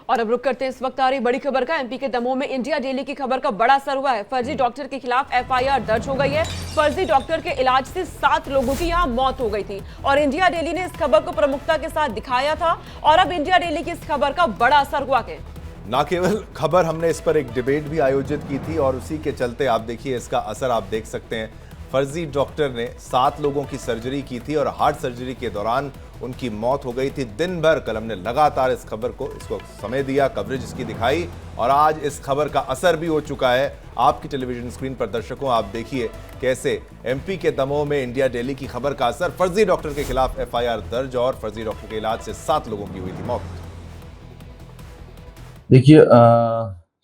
और अब रुक करते इस वक्त आ रही बड़ी खबर का। एमपी के दमोह में इंडिया डेली की खबर का बड़ा असर हुआ है। फर्जी डॉक्टर के खिलाफ एफआईआर दर्ज हो गई है। फर्जी डॉक्टर के इलाज से 7 लोगों की यहां मौत हो गई थी और इंडिया डेली ने इस खबर को प्रमुखता के साथ दिखाया था। और अब इंडिया डेली की इस खबर का बड़ा असर हुआ कि ना केवल खबर, हमने इस पर एक डिबेट भी आयोजित की थी और उसी के चलते आप देखिए इसका असर आप देख सकते हैं। फर्जी डॉक्टर ने 7 लोगों की सर्जरी की थी और हार्ट सर्जरी के दौरान उनकी मौत हो गई थी। दिन भर कल हमने लगातार इस खबर को इसको समय दिया, कवरेज इसकी दिखाई और आज इस खबर का असर भी हो चुका है आपकी टेलीविजन स्क्रीन पर। दर्शकों आप देखिए कैसे एमपी के दमोह में इंडिया डेली की खबर का असर। फर्जी डॉक्टर के खिलाफ एफआईआर दर्ज और फर्जी डॉक्टर के इलाज से 7 लोगों की हुई थी मौत। देखिए,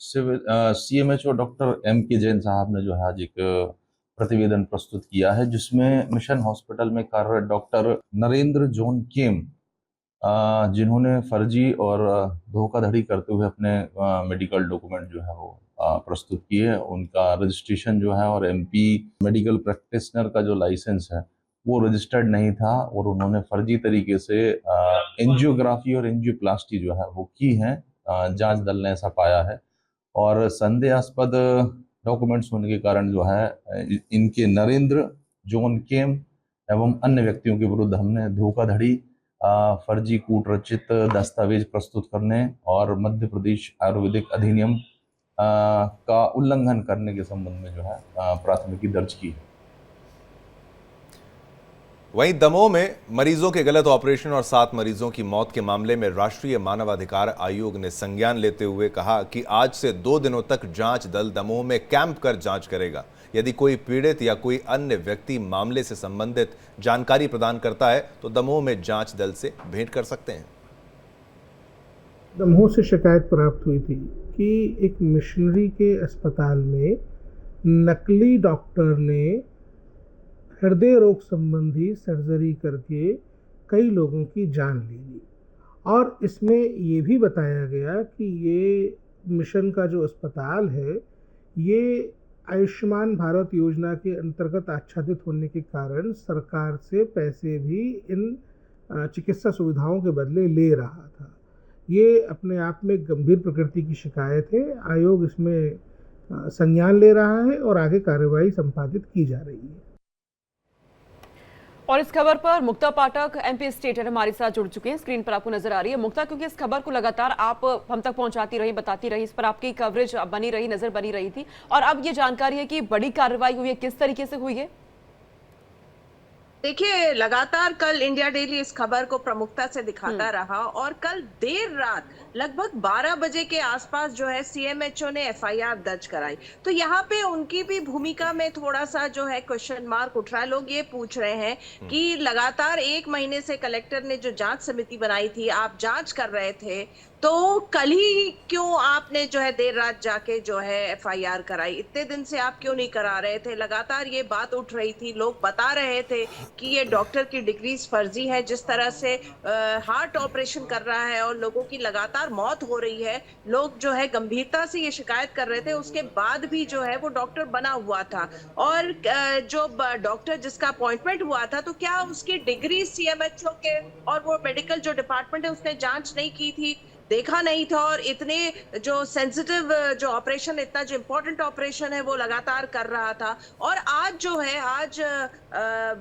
सीएमएचओ डॉक्टर के जैन साहब ने जो है आज एक प्रतिवेदन प्रस्तुत किया है, जिसमें मिशन हॉस्पिटल में कार्यरत डॉक्टर नरेंद्र जॉन केम, जिन्होंने फर्जी और धोखाधड़ी करते हुए अपने मेडिकल डॉक्यूमेंट जो है वो प्रस्तुत किए, उनका रजिस्ट्रेशन जो है और एमपी मेडिकल प्रैक्टिशनर का जो लाइसेंस है वो रजिस्टर्ड नहीं था और उन्होंने फर्जी तरीके से एंजियोग्राफी और एंजियोप्लास्टी जो है वो की है। जांच दल ने ऐसा पाया है और संदेहास्पद डॉक्यूमेंट्स होने के कारण जो है इनके नरेंद्र जॉन केम एवं अन्य व्यक्तियों के विरुद्ध हमने धोखाधड़ी, फर्जी कूट रचित दस्तावेज प्रस्तुत करने और मध्य प्रदेश आयुर्वेदिक अधिनियम का उल्लंघन करने के संबंध में जो है प्राथमिकी दर्ज की है। वहीं दमोह में मरीजों के गलत ऑपरेशन और 7 मरीजों की मौत के मामले में राष्ट्रीय मानवाधिकार आयोग ने संज्ञान लेते हुए कहा कि आज से 2 दिनों तक जांच दल दमोह में कैंप कर जांच करेगा। यदि कोई पीड़ित या कोई अन्य व्यक्ति मामले से संबंधित जानकारी प्रदान करता है तो दमोह में जांच दल से भेंट कर सकते हैं। दमोह से शिकायत प्राप्त हुई थी कि एक मिशनरी के अस्पताल में नकली डॉक्टर ने हृदय रोग संबंधी सर्जरी करके कई लोगों की जान ले ली और इसमें ये भी बताया गया कि ये मिशन का जो अस्पताल है ये आयुष्मान भारत योजना के अंतर्गत आच्छादित होने के कारण सरकार से पैसे भी इन चिकित्सा सुविधाओं के बदले ले रहा था। ये अपने आप में गंभीर प्रकृति की शिकायत है। आयोग इसमें संज्ञान ले रहा है और आगे कार्रवाई संपादित की जा रही है। और इस खबर पर मुक्ता पाठक एमपी स्टेटर हमारे साथ जुड़ चुके हैं, स्क्रीन पर आपको नजर आ रही है। मुक्ता, क्योंकि इस खबर को लगातार आप हम तक पहुंचाती रही, बताती रही, इस पर आपकी कवरेज बनी रही, नजर बनी रही थी और अब ये जानकारी है कि बड़ी कार्रवाई हुई है, किस तरीके से हुई है? देखिए, लगातार कल इंडिया डेली इस खबर को प्रमुखता से दिखाता रहा और कल देर रात लगभग 12 बजे के आसपास जो है सीएमएचओ ने एफआईआर दर्ज कराई। तो यहाँ पे उनकी भी भूमिका में थोड़ा सा जो है क्वेश्चन मार्क उठ रहा है। लोग ये पूछ रहे हैं कि लगातार 1 महीने से कलेक्टर ने जो जांच समिति बनाई थी, आप जांच कर रहे थे, तो कल ही क्यों आपने जो है देर रात जाके जो है एफआईआर कराई? इतने दिन से आप क्यों नहीं करा रहे थे? लगातार ये बात उठ रही थी, लोग बता रहे थे कि ये डॉक्टर की डिग्रीज फर्जी है। जिस तरह से हार्ट ऑपरेशन कर रहा है और लोगों की लगातार मौत हो रही है, लोग जो है गंभीरता से ये शिकायत कर रहे थे। उसके बाद भी जो है वो डॉक्टर बना हुआ था और जो डॉक्टर जिसका अपॉइंटमेंट हुआ था, तो क्या उसकी डिग्री सीएमएचओ के और वो मेडिकल जो डिपार्टमेंट है उसने जांच नहीं की थी, देखा नहीं था और इतने जो सेंसिटिव जो ऑपरेशन, इतना जो इम्पोर्टेंट ऑपरेशन है वो लगातार कर रहा था। और आज जो है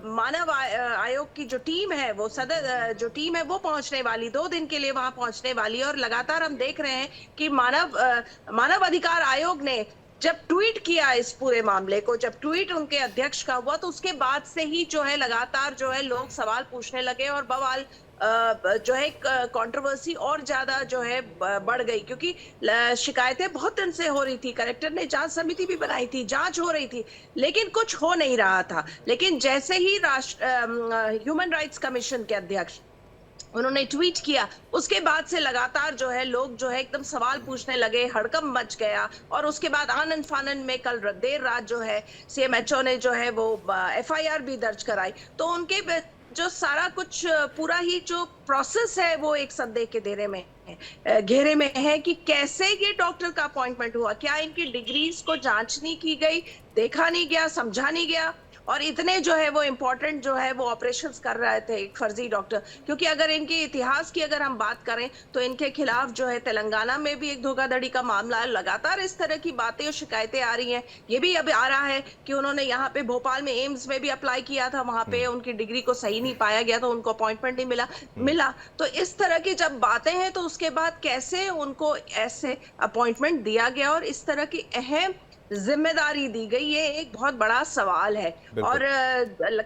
मानव आयोग की जो टीम है, वो सदर जो टीम है वो पहुंचने वाली, 2 दिन के लिए वहां पहुंचने वाली। और लगातार हम देख रहे हैं कि मानव अधिकार आयोग ने जब ट्वीट किया इस पूरे मामले को, जब ट्वीट उनके अध्यक्ष का हुआ, तो उसके बाद से ही जो है लगातार जो है लोग सवाल पूछने लगे और बवाल जो है कंट्रोवर्सी और ज्यादा जो है बढ़ गई, क्योंकि शिकायतें बहुत दिन से हो रही थी। कलेक्टर ने जांच समिति भी बनाई थी, जांच हो रही थी, लेकिन कुछ हो नहीं रहा था। लेकिन जैसे ही ह्यूमन राइट्स कमीशन के अध्यक्ष उन्होंने ट्वीट किया, उसके बाद से लगातार जो है लोग जो है एकदम सवाल पूछने लगे, हड़कंप मच गया। और उसके बाद आनन फानन में कल देर रात जो है सीएमएचओ ने जो है वो एफआईआर भी दर्ज कराई। तो उनके जो सारा कुछ पूरा ही जो प्रोसेस है वो एक संदेह के घेरे में है कि कैसे ये डॉक्टर का अपॉइंटमेंट हुआ, क्या इनकी डिग्रीज को जांच नहीं की गई, देखा नहीं गया, समझा नहीं गया। और इतने जो है वो इम्पोर्टेंट जो है वो ऑपरेशंस कर रहे थे एक फर्जी डॉक्टर। क्योंकि अगर इनके इतिहास की अगर हम बात करें तो इनके खिलाफ जो है तेलंगाना में भी एक धोखाधड़ी का मामला है। लगातार इस तरह की बातें और शिकायतें आ रही हैं। ये भी अब आ रहा है कि उन्होंने यहाँ पे भोपाल में एम्स में भी अप्लाई किया था, वहां पे उनकी डिग्री को सही नहीं पाया गया, तो उनको अपॉइंटमेंट नहीं मिला। तो इस तरह की जब बातें हैं तो उसके बाद कैसे उनको ऐसे अपॉइंटमेंट दिया गया और इस तरह की अहम जिम्मेदारी दी गई, ये एक बहुत बड़ा सवाल है। और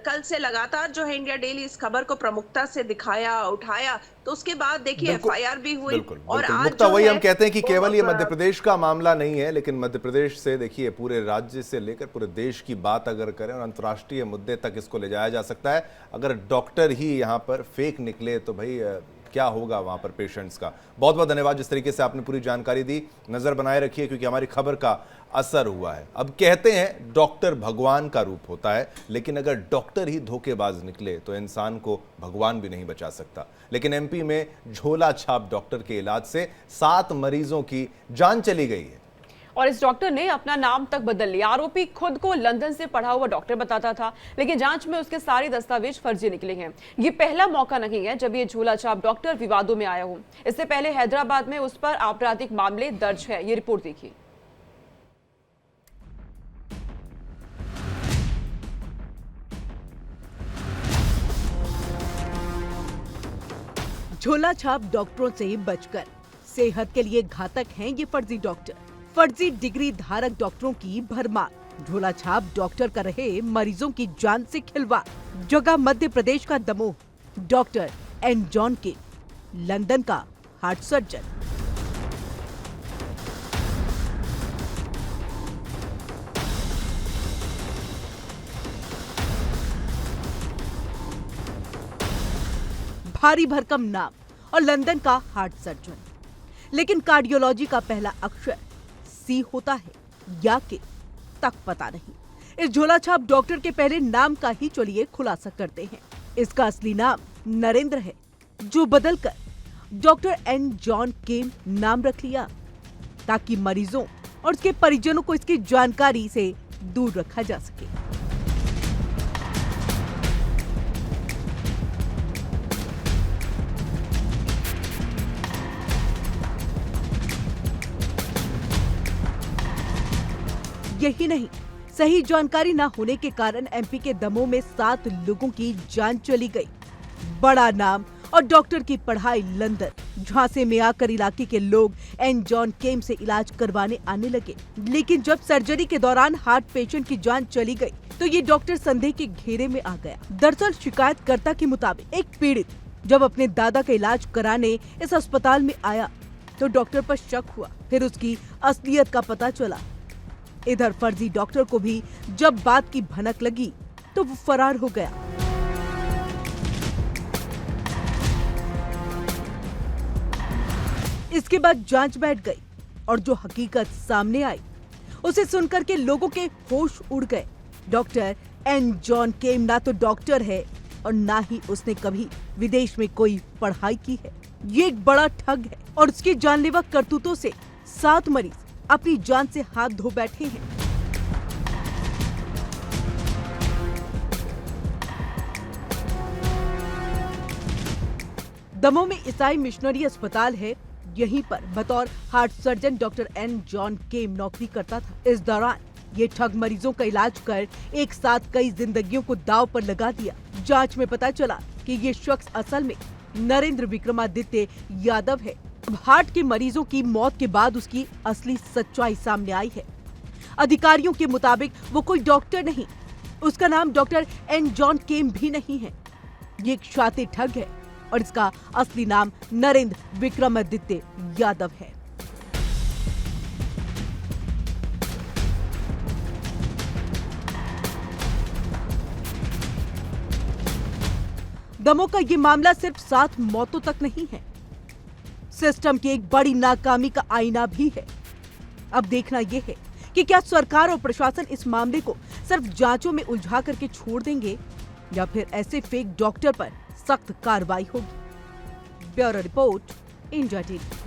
कल से लगातार जो है इंडिया डेली इस खबर को प्रमुखता से दिखाया, उठाया, तो उसके बाद देखिए एफआईआर भी हुई। और आज मुक्ता, वही हम कहते हैं कि केवल ये वो मध्य प्रदेश का मामला नहीं है, लेकिन मध्य प्रदेश से देखिए पूरे राज्य से लेकर पूरे देश की बात अगर करें और अंतर्राष्ट्रीय मुद्दे तक इसको ले जाया जा सकता है। अगर डॉक्टर ही यहाँ पर फेक निकले तो भाई क्या होगा वहां पर पेशेंट्स का। बहुत बहुत धन्यवाद, जिस तरीके से आपने पूरी जानकारी दी। नजर बनाए रखिए क्योंकि हमारी खबर का असर हुआ है। अब कहते हैं डॉक्टर भगवान का रूप होता है, लेकिन अगर डॉक्टर ही धोखेबाज निकले तो इंसान को भगवान भी नहीं बचा सकता। लेकिन एमपी में झोला छाप डॉक्टर के इलाज से 7 मरीजों की जान चली गई है और इस डॉक्टर ने अपना नाम तक बदल लिया। आरोपी खुद को लंदन से पढ़ा हुआ डॉक्टर बताता था, लेकिन जांच में उसके सारे दस्तावेज फर्जी निकले हैं। ये पहला मौका नहीं है जब ये झोला छाप डॉक्टर विवादों में आया हो। इससे पहले हैदराबाद में उस पर आपराधिक मामले दर्ज है। ये रिपोर्ट देखिए। झोला छाप डॉक्टरों से बचकर सेहत के लिए घातक हैं ये फर्जी डॉक्टर। फर्जी डिग्री धारक डॉक्टरों की भरमार। झोला छाप डॉक्टर कर रहे मरीजों की जान से खिलवाड़। जगह मध्य प्रदेश का दमोह। डॉक्टर एन जॉन के लंदन का हार्ट सर्जन। भारी भरकम नाम और लंदन का हार्ट सर्जन, लेकिन कार्डियोलॉजी का पहला अक्षर सी होता है या के तक पता नहीं। इस झोला छाप डॉक्टर के पहले नाम का ही चलिए खुलासा करते हैं। इसका असली नाम नरेंद्र है, जो बदलकर डॉक्टर एन जॉन केम नाम रख लिया ताकि मरीजों और उसके परिजनों को इसकी जानकारी से दूर रखा जा सके। यही नहीं, सही जानकारी न होने के कारण एमपी के दमोह में 7 लोगों की जान चली गई। बड़ा नाम और डॉक्टर की पढ़ाई लंदन। झांसे में आकर इलाके के लोग एन जॉन केम से इलाज करवाने आने लगे, लेकिन जब सर्जरी के दौरान हार्ट पेशेंट की जान चली गई तो ये डॉक्टर संदेह के घेरे में आ गया। दरअसल शिकायतकर्ता के मुताबिक एक पीड़ित जब अपने दादा का इलाज कराने इस अस्पताल में आया तो डॉक्टर पर शक हुआ। फिर उसकी असलियत का पता चला। इधर फर्जी डॉक्टर को भी जब बात की भनक लगी तो वो फरार हो गया। इसके बाद जांच बैठ गई और जो हकीकत सामने आई उसे सुनकर के लोगों के होश उड़ गए। डॉक्टर एन जॉन केम ना तो डॉक्टर है और ना ही उसने कभी विदेश में कोई पढ़ाई की है। ये एक बड़ा ठग है और उसकी जानलेवा करतूतों से 7 मरीज अपनी जान से हाथ धो बैठे हैं। दमोह में ईसाई मिशनरी अस्पताल है। यहीं पर बतौर heart surgeon doctor N John Camm नौकरी करता था। इस दौरान ये ठग मरीजों का इलाज कर एक साथ कई जिंदगियों को दांव पर लगा दिया। जांच में पता चला कि ये शख्स असल में नरेंद्र विक्रमादित्य यादव है। हार्ट के मरीजों की मौत के बाद उसकी असली सच्चाई सामने आई है। अधिकारियों के मुताबिक वो कोई डॉक्टर नहीं, उसका नाम डॉक्टर एन जॉन केम भी नहीं है। ये एक शातिर ठग है और इसका असली नाम नरेंद्र विक्रमादित्य यादव है। दमोह का ये मामला सिर्फ 7 मौतों तक नहीं है, सिस्टम की एक बड़ी नाकामी का आईना भी है। अब देखना यह है कि क्या सरकार और प्रशासन इस मामले को सिर्फ जांचों में उलझा करके छोड़ देंगे या फिर ऐसे फेक डॉक्टर पर सख्त कार्रवाई होगी। Bureau report, India TV.